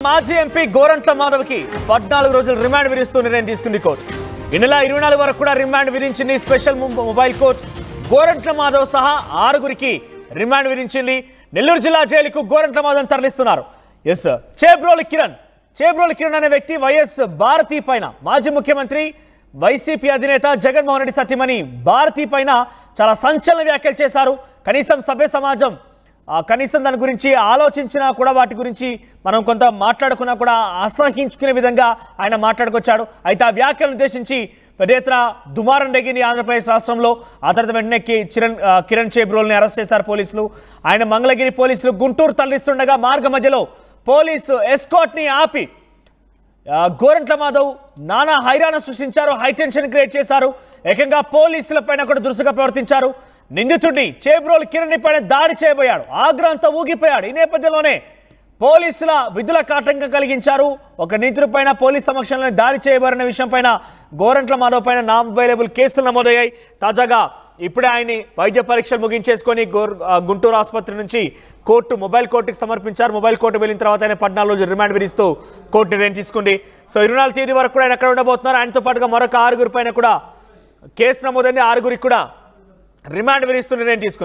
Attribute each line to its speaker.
Speaker 1: మాజీ ఎంపీ గోరంట్ల మాధవ్కి 14 రోజులు రిమాండ్ విధిస్తూ నిర్ణయం తీసుకుంది కోర్టు. ఈ నెల 24 వరకు కూడా రిమాండ్ విధించింది special mobile court. Gorantla Madhav సహా 6గురికి రిమాండ్ విధించింది. నెల్లూరు జిల్లా జైలుకు గోరంట్ల మాధవ్ తరలిస్తున్నారు. చేబ్రోలు కిరణ్ అనే వ్యక్తి వైఎస్ భారతి పైన మాజీ ముఖ్యమంత్రి వైసీపీ అధినేత జగన్మోహన్ రెడ్డి సతీమణి భారతి పైన చాలా సంచలన వ్యాఖ్యలు చేశారు. కనీసం సభ్య సమాజం కనీసం దాని గురించి ఆలోచించినా కూడా వాటి గురించి మనం కొంత మాట్లాడుకున్నా కూడా అసహించుకునే విధంగా ఆయన మాట్లాడుకొచ్చాడు. అయితే ఆ వ్యాఖ్యలను ఉద్దేశించి పెద్ద ఎత్తున దుమారం రేగింది ఆంధ్రప్రదేశ్ రాష్ట్రంలో. ఆ తర్వాత వెంటనే కిరణ్ చేబ్రోల్ని అరెస్ట్ చేశారు పోలీసులు. ఆయన మంగళగిరి పోలీసులు గుంటూరు తరలిస్తుండగా మార్గ మధ్యలో పోలీసు ఎస్కాట్ని ఆపి గోరంట్ల మాధవ్ నానా హైరాణ సృష్టించారు, హైటెన్షన్ క్రియేట్ చేశారు. ఏకంగా పోలీసుల పైన కూడా దురుసుగా ప్రవర్తించారు. నిందితుడిని చేబ్రోలు కిరణ్ పైన దాడి చేయబోయాడు. ఆగ్రహంతో ఊగిపోయాడు. ఈ నేపథ్యంలోనే పోలీసుల విధులకు ఆటంకం కలిగించారు. ఒక నిందితుడి పైన పోలీస్ సమక్షంలో దాడి చేయబడిన విషయం పైన గోరంట్ల మాధవ్ పైన నాన్ అవైలబుల్ కేసులు నమోదయ్యాయి. తాజాగా ఇప్పుడే ఆయన్ని వైద్య పరీక్షలు ముగించేసుకొని గుంటూరు ఆసుపత్రి నుంచి మొబైల్ కోర్టుకి సమర్పించారు. మొబైల్ కోర్టు వెళ్ళిన తర్వాత ఆయన 14 రోజులు రిమాండ్ విధిస్తూ కోర్టు నిర్ణయం తీసుకుంది. సో 24 తేదీ వరకు కూడా ఆయన ఎక్కడ ఉండబోతున్నారు. ఆయనతో పాటుగా మరొక 6గురి పైన కూడా కేసు నమోదైంది. 6గురికి కూడా రిమాండ్ విధిస్తూ నిర్ణయం తీసుకుంది.